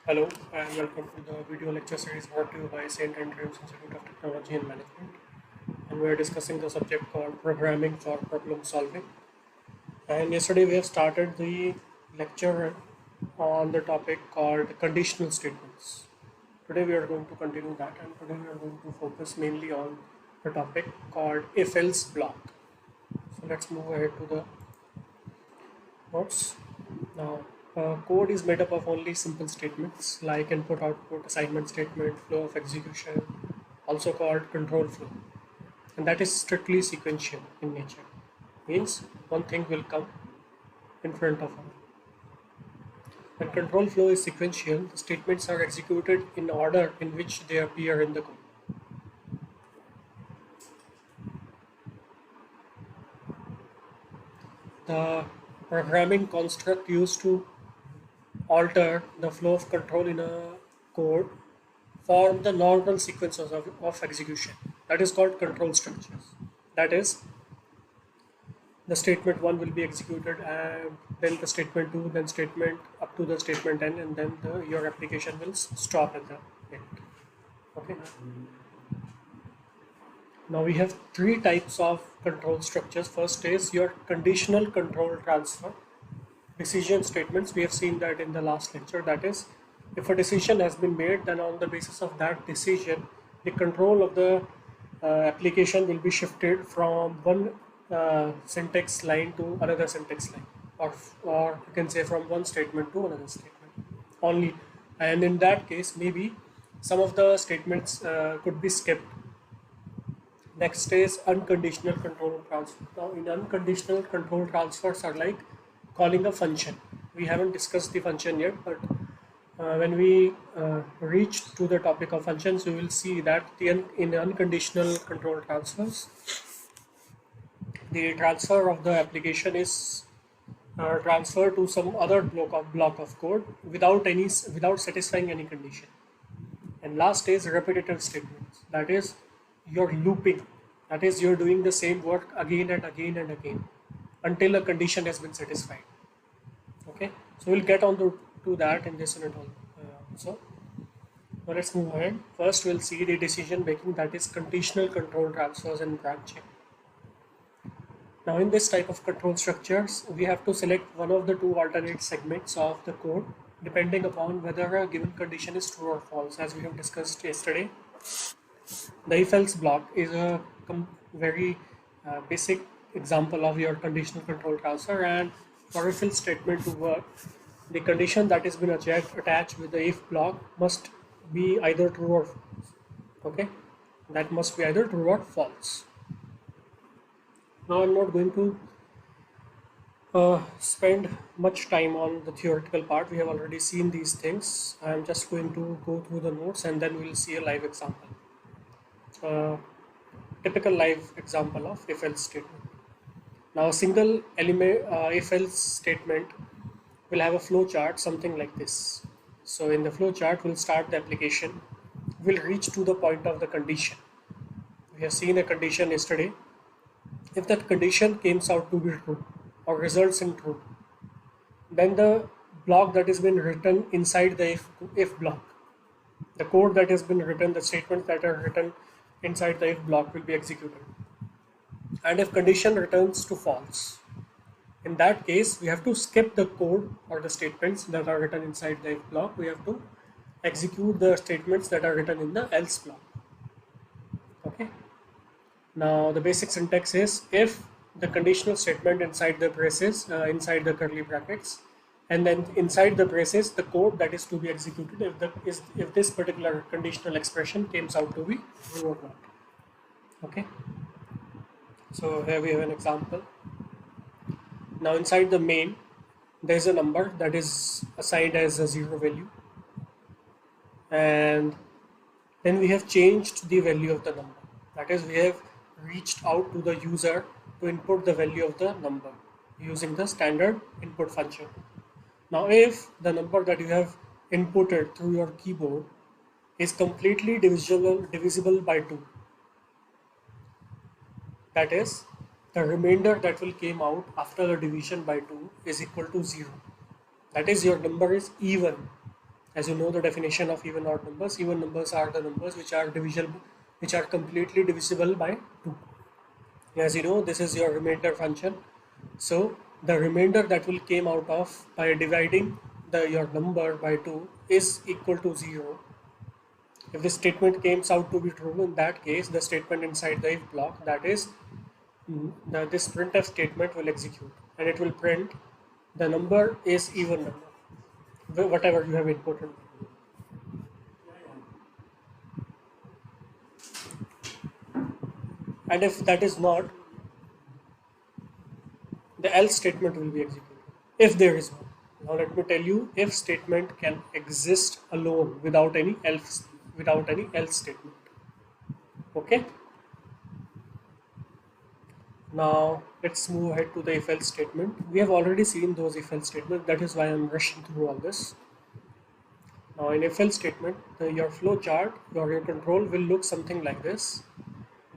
Hello and welcome to the video lecture series brought to you by St. Andrews Institute of Technology and Management. And we are discussing the subject called programming for problem solving. And yesterday we have started the lecture on the topic called conditional statements. Today we are going to continue that, and today we are going to focus mainly on the topic called if-else block. So let's move ahead to the notes. Now, code is made up of only simple statements like input, output, assignment statement, flow of execution, also called control flow, and that is strictly sequential in nature. Means one thing will come in front of another. When control flow is sequential, the statements are executed in order in which they appear in the code. The programming construct used to alter the flow of control in a code form the normal sequences of execution. That is called control structures. That is, the statement 1 will be executed, and then the statement 2, then statement up to the statement n, and then your application will stop at the end. Okay. Now we have three types of control structures. First is your conditional control transfer. Decision statements, we have seen that in the last lecture. That is, if a decision has been made, then on the basis of that decision, the control of the application will be shifted from one syntax line to another syntax line, or you can say from one statement to another statement only. And in that case, maybe some of the statements could be skipped. Next is unconditional control transfer. Now, in unconditional control transfers are like calling a function. We haven't discussed the function yet, but when we reach to the topic of functions, we will see that in unconditional control transfers, the transfer of the application is transferred to some other block of code without satisfying any condition. And last is repetitive statements. That is, you're looping. That is, you're doing the same work again and again and again until a condition has been satisfied. Okay, so we'll get on to that in this unit also. Now let's move ahead. First, we'll see the decision making, that is conditional control transfers and branching. Now, in this type of control structures, we have to select one of the two alternate segments of the code depending upon whether a given condition is true or false, as we have discussed yesterday. The if-else block is a very basic example of your conditional control transfer, and for if else statement to work, the condition that has been attached with the if block must be either true or false. Okay, that must be either true or false. Now I'm not going to spend much time on the theoretical part. We have already seen these things. I'm just going to go through the notes and then we'll see a live example. Typical live example of if-else statement. Now, a single element if-else statement will have a flow chart something like this. So in the flow chart, we'll start the application. We'll reach to the point of the condition. We have seen a condition yesterday. If that condition comes out to be true or results in true, then the block that has been written inside the if block, the code that has been written, the statements that are written inside the if block will be executed. And if condition returns to false, in that case we have to skip the code or the statements that are written inside the if block. We have to execute the statements that are written in the else block. Okay. Now the basic syntax is if the conditional statement inside the braces, inside the curly brackets, and then inside the braces the code that is to be executed if this particular conditional expression comes out to be true or not. Okay. So here we have an example. Now inside the main, there is a number that is assigned as a 0 value, and then we have changed the value of the number. That is, we have reached out to the user to input the value of the number using the standard input function. Now, if the number that you have inputted through your keyboard is completely divisible by 2, that is, the remainder that will come out after the division by 2 is equal to 0. That is, your number is even. As you know the definition of even numbers are the numbers which are divisible, which are completely divisible by 2. As you know, this is your remainder function. So the remainder that will came out of by dividing your number by 2 is equal to 0. If this statement comes out to be true, in that case, the statement inside the if block, that is, this printf statement will execute and it will print the number is even number, whatever you have inputted. And if that is not, the else statement will be executed. If there is one. Now let me tell you, if statement can exist alone without any else statement. Okay. Now let's move ahead to the if else statement. We have already seen those if else statements. That is why I'm rushing through all this. Now in if else statement, your flow chart, your control will look something like this.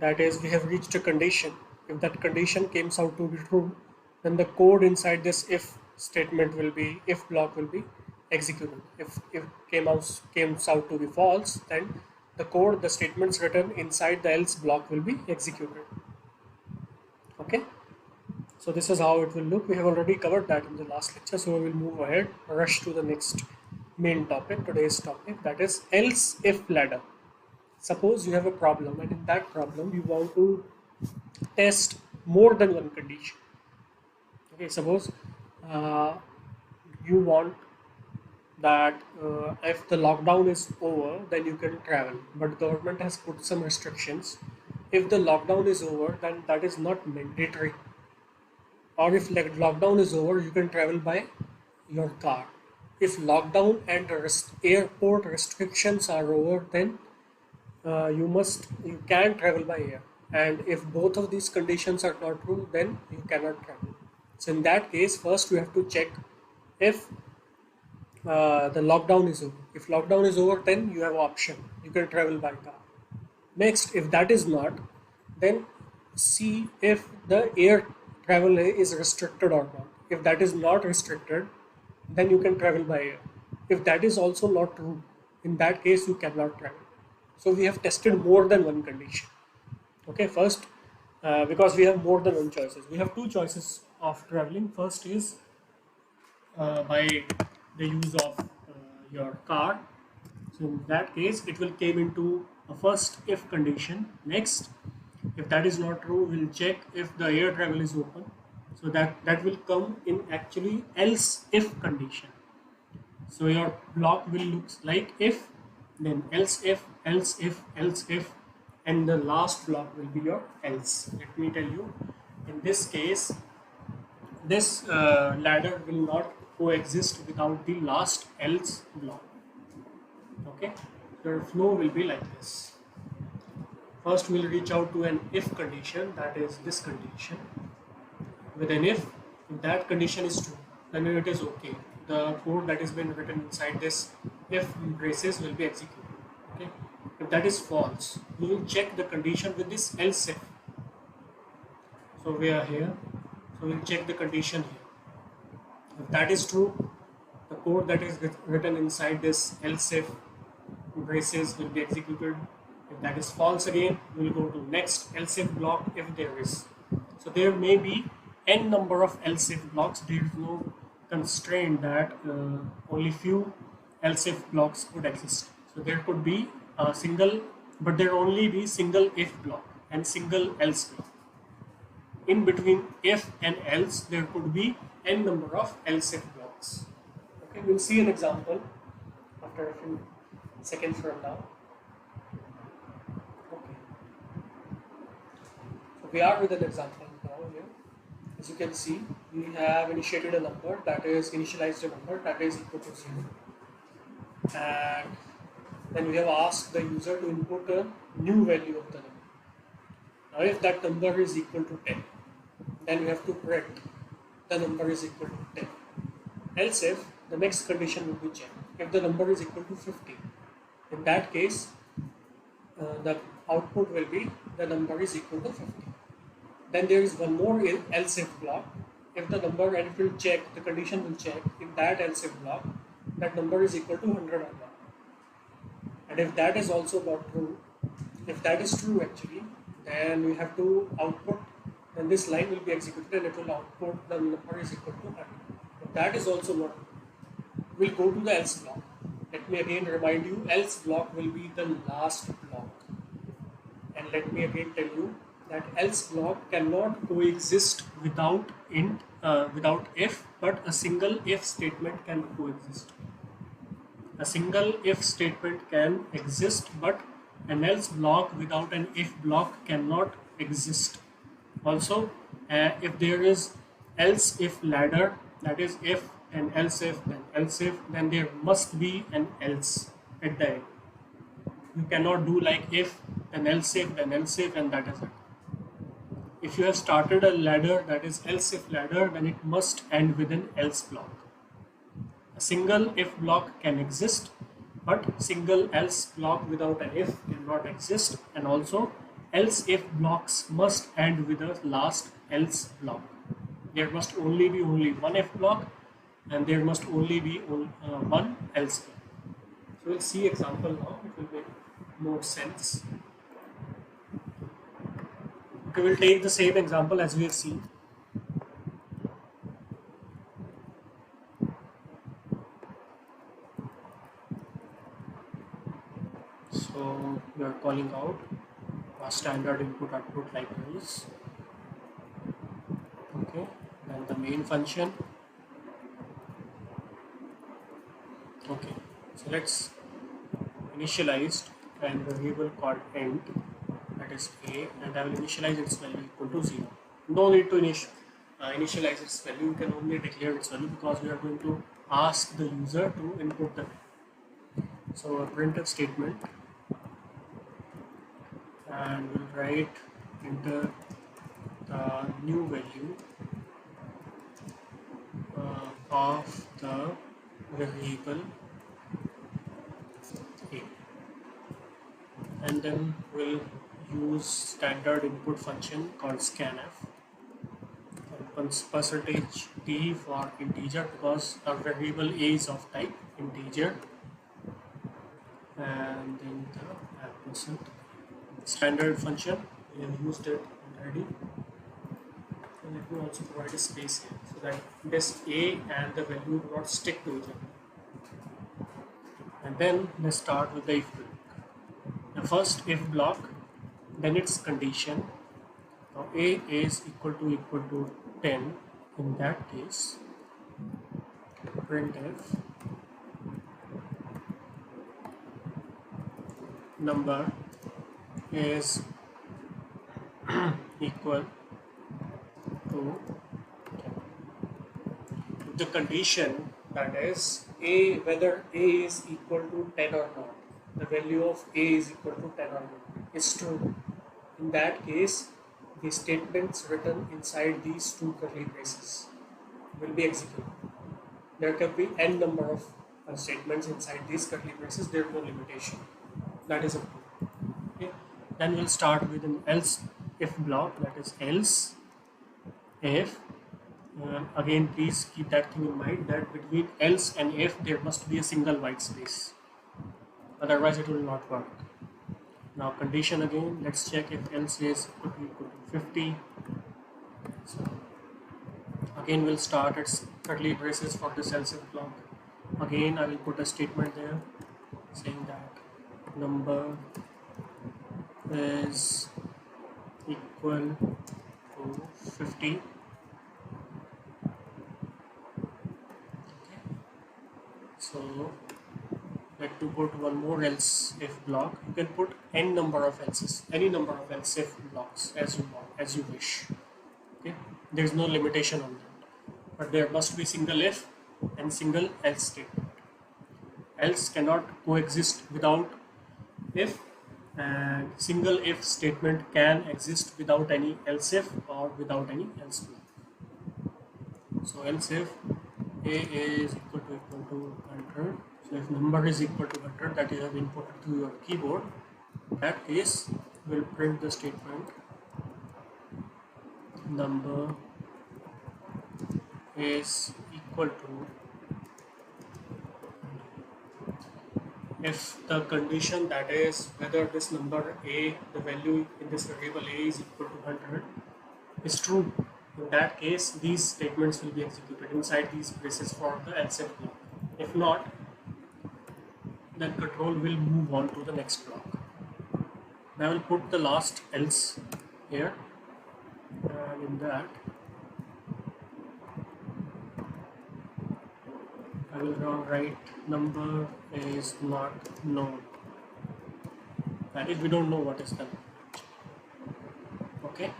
That is, we have reached a condition. If that condition comes out to be true, then the code inside this if statement will be, if block will be executed. If comes out to be false, then the code, the statements written inside the else block will be executed. Okay. So this is how it will look. We have already covered that in the last lecture, so we will move ahead, rush to the next main topic, today's topic, that is else if ladder. Suppose you have a problem, and in that problem you want to test more than one condition. Okay, suppose you want that if the lockdown is over, then you can travel, but government has put some restrictions. If the lockdown is over, then that is not mandatory. Or if lockdown is over, you can travel by your car. If lockdown and airport restrictions are over, then you can travel by air. And if both of these conditions are not true, then you cannot travel. So in that case, first we have to check if the lockdown is over. If lockdown is over, then you have option. You can travel by car. Next, if that is not, then see if the air travel is restricted or not. If that is not restricted, then you can travel by air. If that is also not true, in that case you cannot travel. So we have tested more than one condition. Okay, first, because we have more than one choices. We have two choices of traveling. First is by the use of your car. So in that case, it will came into a first if condition. Next, if that is not true, we'll check if the air travel is open. So that will come in actually else if condition. So your block will look like if, then else if, else if, else if, and the last block will be your else. Let me tell you, in this case, this ladder will not coexist without the last else block. Okay, your flow will be like this. First, we'll reach out to an if condition, that is this condition. With an if that condition is true, then it is okay. The code that has been written inside this if braces will be executed. Okay. If that is false, we will check the condition with this else if. So we are here. So we'll check the condition here. If that is true, the code that is written inside this else if braces will be executed. If that is false again, we will go to next else if block if there is. So there may be n number of else if blocks. There is no constraint that only few else if blocks could exist. So there could be a single, but there only be single if block and single else block. In between if and else, there could be n number of else if blocks. Okay, we'll see an example after a few seconds from now. Okay. So we are with an example now here. As you can see, we have initiated a number that is initialized a number that is equal to 0. And then we have asked the user to input a new value of the number. Now if that number is equal to 10, then we have to print the number is equal to 10. Else if the next condition will be checked. If the number is equal to 50, in that case, the output will be the number is equal to 50. Then there is one more else if block. If the number, and it will check, the condition will check in that else if block, that number is equal to 100 or not. And if that is also not true, if that is true actually, then we have to output, then this line will be executed and it will output the number is equal to 100. If that is also not true, we'll go to the else block. Let me again remind you, else block will be the last block. And let me again tell you that else block cannot coexist without if, but a single if statement can coexist. A single if statement can exist, but an else block without an if block cannot exist. Also, if there is else if ladder, that is if and else if, then there must be an else at the end. You cannot do like if, then else if, then else if, and that is it. If you have started a ladder that is else if ladder, then it must end with an else block. A single if block can exist, but single else block without an if cannot exist, and also else if blocks must end with a last else block. There must only be one if block, and there must only be one else block. So we'll see example now, it will make more sense. Okay, we'll take the same example as we have seen. So we are calling out our standard input output libraries. Okay, then the main function. Okay, so let's initialize a variable called int, that is a, and I will initialize its value equal to 0. No need to initialize its value, you can only declare its value because we are going to ask the user to input the value. So a printf statement, and we'll write enter the new value of the variable a, and then we'll use standard input function called scanf, percentage %d for integer because our variable a is of type integer, and then the percent standard function, we have used it already. And let me also provide a space here so that this a and the value do not stick to each other. And then let's start with the if block. The first if block, then its condition. Now a is equal to 10. In that case, printf number is equal to 10. The condition, that is a, whether a is equal to 10 or not, the value of a is equal to 10 or not, is true. In that case, the statements written inside these two curly braces will be executed. There can be n number of statements inside these curly braces, there is no limitation. That is up to you. Okay. Then we'll start with an else if block, that is else if. Again, please keep that thing in mind that between else and if there must be a single white space, otherwise it will not work. Now condition again, let's check if else is equal to 50. So again we'll start its curly braces for this else if block. Again I will put a statement there saying that number is equal to 50. So let me put one more else if block. You can put n number of else's, any number of else if blocks as you want, as you wish. Okay, there is no limitation on that, but there must be single if and single else statement. Else cannot coexist without if, and single if statement can exist without any else if or without any else block. So else if a is equal to 100. So if number is equal to 100 that you have inputted to your keyboard, in that case we'll print the statement number is equal to if the condition, that is whether this number a, the value in this variable a is equal to 100, is true. In that case, these statements will be executed inside these braces for the else if block. If not, then control will move on to the next block. I will put the last else here, and in that I will write number is not known. That is, we don't know what is the number. Okay,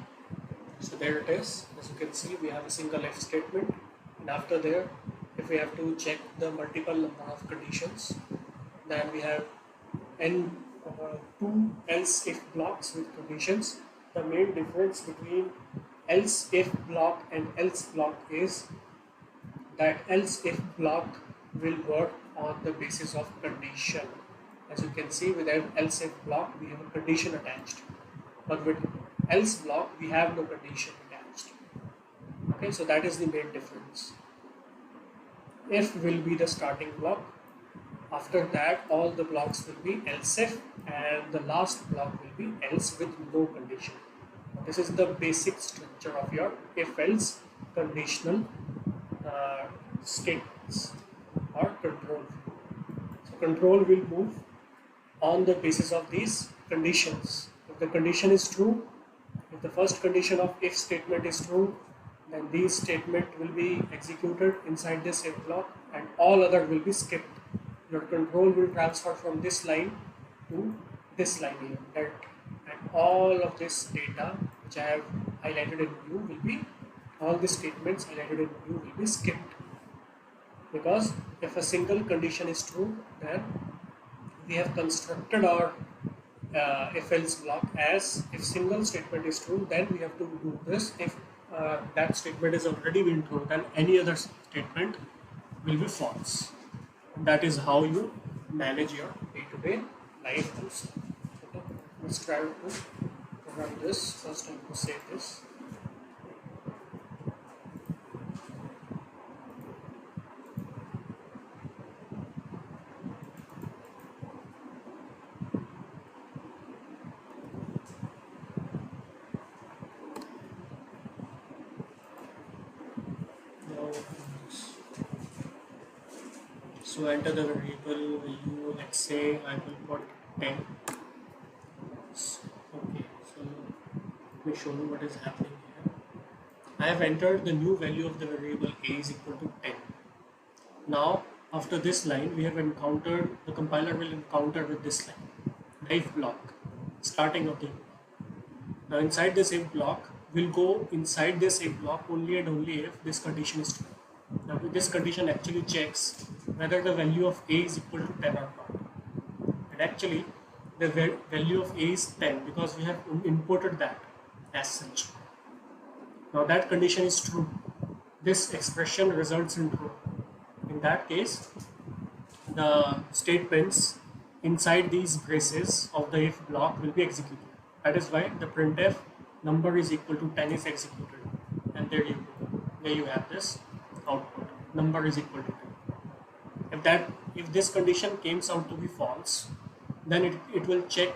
so there it is. As you can see, we have a single if statement, and after there, if we have to check the multiple number of conditions, then we have two else if blocks with conditions. The main difference between else if block and else block is that else if block will work on the basis of condition. As you can see, with else if block we have a condition attached, but with else block we have no condition attached. Okay, so that is the main difference. If will be the starting block. After that, all the blocks will be else if, and the last block will be else with no condition. This is the basic structure of your if-else conditional statements or control flow. So control will move on the basis of these conditions. If the condition is true, if the first condition of if statement is true, then these statement will be executed inside this if block, and all other will be skipped. Your control will transfer from this line to this line here, and all of this data which I have highlighted in blue will be, all the statements highlighted in blue will be skipped, because if a single condition is true, then we have constructed our if else block as if single statement is true, then we have to do this. If that statement is already been true, then any other statement will be false. That is how you manage your day-to-day life also. Okay. Let's try to run this. First I have to save this. So enter the variable value, let's say I will put 10. Okay, so let me show you what is happening here. I have entered the new value of the variable a is equal to 10. Now after this line we have encountered, the compiler will encounter with this line, the if block, starting of the if block. Now inside this if block, we'll go inside this if block only and only if this condition is true. Now this condition actually checks whether the value of a is equal to 10 or not. And actually the value of a is 10 because we have imported that as such. Now that condition is true. This expression results in true. In that case, the statements inside these braces of the if block will be executed. That is why the printf number is equal to 10 is executed. And there you go. There you have this output. Number is equal to 10. If this condition comes out to be false, then it will check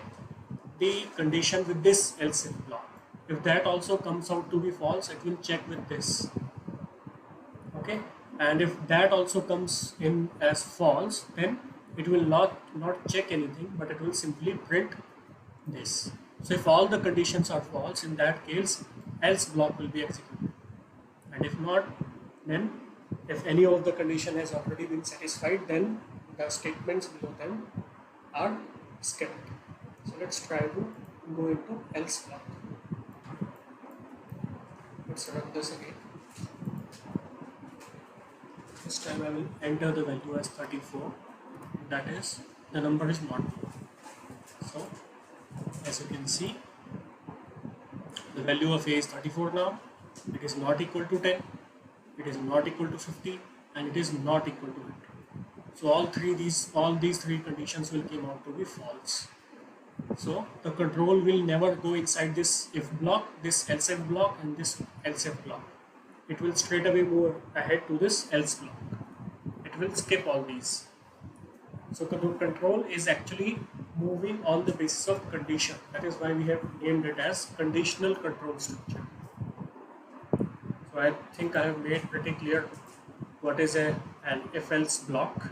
the condition with this else if block. If that also comes out to be false, it will check with this. Okay, and if that also comes in as false, then it will not check anything, but it will simply print this. So if all the conditions are false, in that case else block will be executed, and if not, then if any of the condition has already been satisfied, then the statements below them are skipped. So let's try to go into else block. Let's run this again. This time I will enter the value as 34. That is, the number is not 4. So as you can see, the value of a is 34 now. It is not equal to 10. It is not equal to 50, and it is not equal to 100. So all these three conditions will come out to be false. So the control will never go inside this if block, this else if block, and this else if block. It will straight away move ahead to this else block. It will skip all these. So the control is actually moving on the basis of condition. That is why we have named it as conditional control structure. So I think I have made pretty clear what is an if-else block,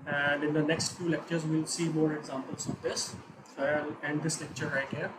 and in the next few lectures we'll see more examples of this. So I'll end this lecture right here.